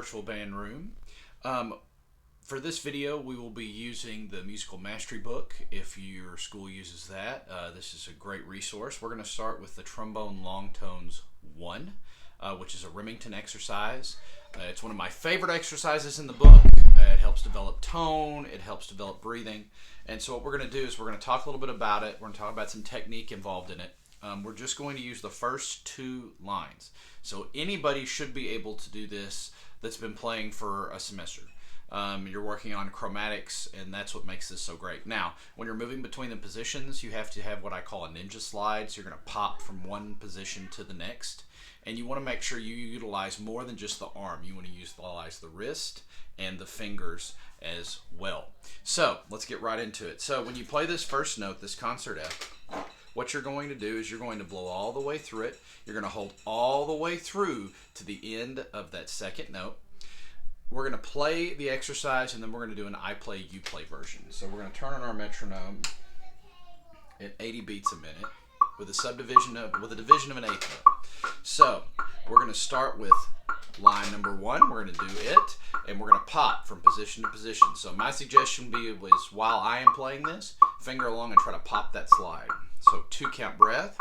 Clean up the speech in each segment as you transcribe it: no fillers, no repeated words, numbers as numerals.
virtual band room. For this video, we will be using the Musical Mastery book if your school uses that. This is a great resource. We're going to start with the Trombone Long Tones 1, which is a Remington exercise. It's one of my favorite exercises in the book. It helps develop tone, it helps develop breathing. And so what we're going to do is we're going to talk a little bit about it. We're going to talk about some technique involved in it. We're just going to use the first two lines. So anybody should be able to do this that's been playing for a semester. You're working on chromatics, and that's what makes this so great. Now, when you're moving between the positions, you have to have what I call a ninja slide. So you're going to pop from one position to the next. And you want to make sure you utilize more than just the arm. You want to utilize the wrist and the fingers as well. So let's get right into it. So when you play this first note, this concert F, what you're going to do is you're going to blow all the way through it. You're going to hold all the way through to the end of that second note. We're going to play the exercise, and then we're going to do an I play, you play version. So we're going to turn on our metronome at 80 beats a minute with a division of an eighth note. So we're going to start with line number 1. We're going to do it, and we're going to pop from position to position. So my suggestion was while I am playing this, finger along and try to pop that slide. So 2 count breath.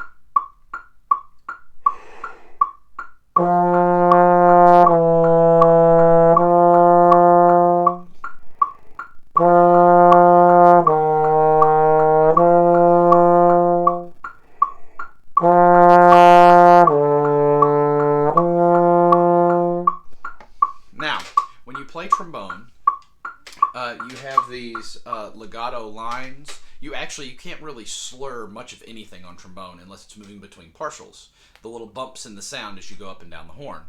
Now, when you play trombone, you have these legato lines. You can't really slur much of anything on trombone unless it's moving between partials, the little bumps in the sound as you go up and down the horn.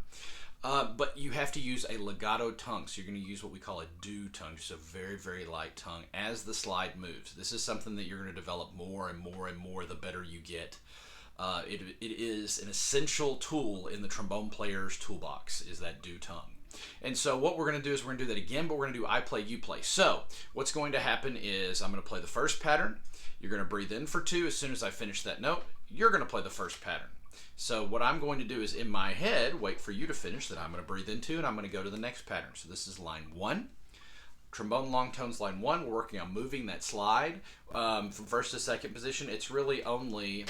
But you have to use a legato tongue, so you're going to use what we call a do tongue, just a very, very light tongue as the slide moves. This is something that you're going to develop more and more and more the better you get. It is an essential tool in the trombone player's toolbox, is that do tongue. And so what we're going to do is we're going to do that again, but we're going to do I play, you play. So what's going to happen is I'm going to play the first pattern. You're going to breathe in for 2. As soon as I finish that note, you're going to play the first pattern. So what I'm going to do is in my head, wait for you to finish, that I'm going to breathe into, and I'm going to go to the next pattern. So this is line 1. Trombone long tones line 1. We're working on moving that slide from first to second position. It's really only,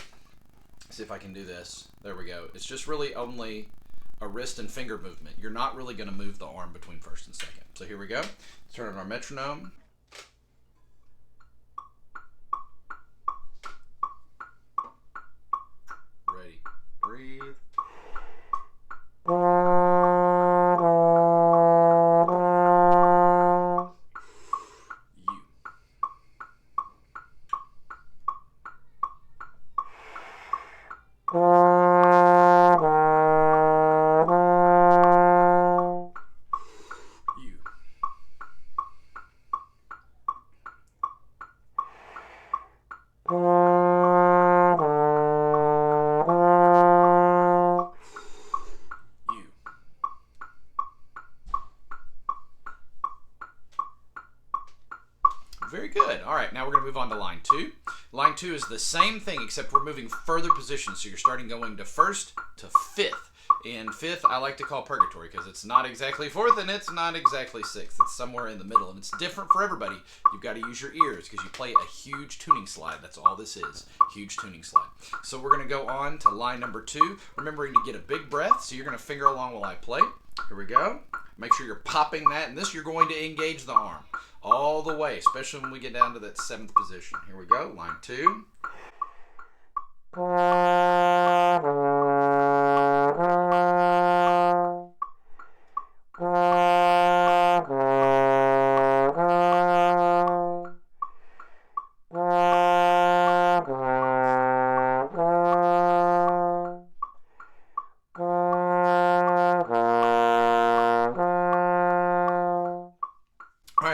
see if I can do this. There we go. It's just really only a wrist and finger movement. You're not really going to move the arm between first and second. So here we go. Let's turn on our metronome. Ready. Breathe. Very good. All right, now we're going to move on to line 2. Line 2 is the same thing, except we're moving further positions. So you're starting going to first to fifth. And fifth, I like to call purgatory because it's not exactly fourth and it's not exactly sixth. It's somewhere in the middle, and it's different for everybody. You've got to use your ears because you play a huge tuning slide. That's all this is, huge tuning slide. So we're going to go on to line number 2, remembering to get a big breath. So you're going to finger along while I play. Here we go. Make sure you're popping that, and this you're going to engage the arm all the way, especially when we get down to that 7th position. Here we go, line 2.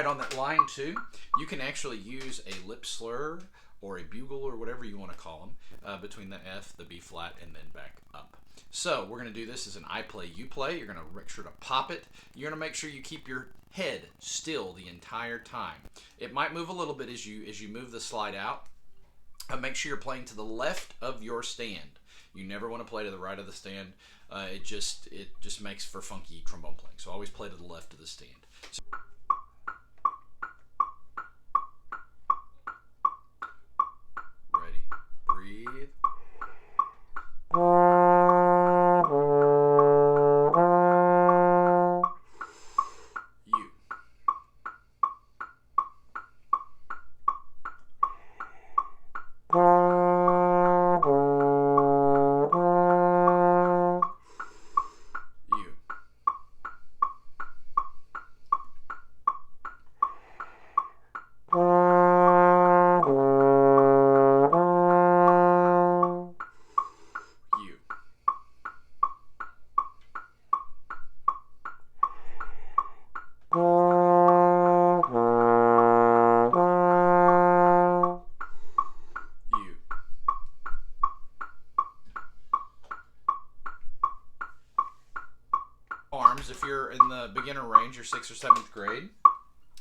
On that line 2, you can actually use a lip slur or a bugle or whatever you want to call them between the F, the B flat, and then back up. So we're going to do this as an I play, you play. You're going to make sure to pop it. You're going to make sure you keep your head still the entire time. It might move a little bit as you move the slide out. Make sure you're playing to the left of your stand. You never want to play to the right of the stand. It just makes for funky trombone playing. So always play to the left of the stand. So, ready, breathe. Arms, if you're in the beginner range, you're 6th or 7th grade,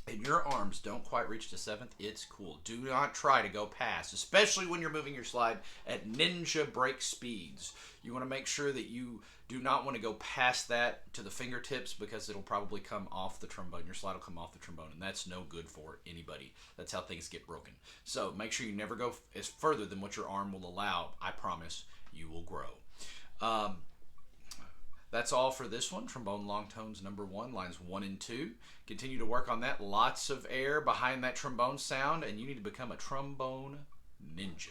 and your arms don't quite reach to 7th, it's cool. Do not try to go past, especially when you're moving your slide at ninja break speeds. You want to make sure that you do not want to go past that to the fingertips, because it'll probably come off the trombone. Your slide will come off the trombone, and that's no good for anybody. That's how things get broken. So make sure you never go as further than what your arm will allow. I promise you will grow. That's all for this one. Trombone long tones number 1, lines 1 and 2. Continue to work on that. Lots of air behind that trombone sound, and you need to become a trombone ninja.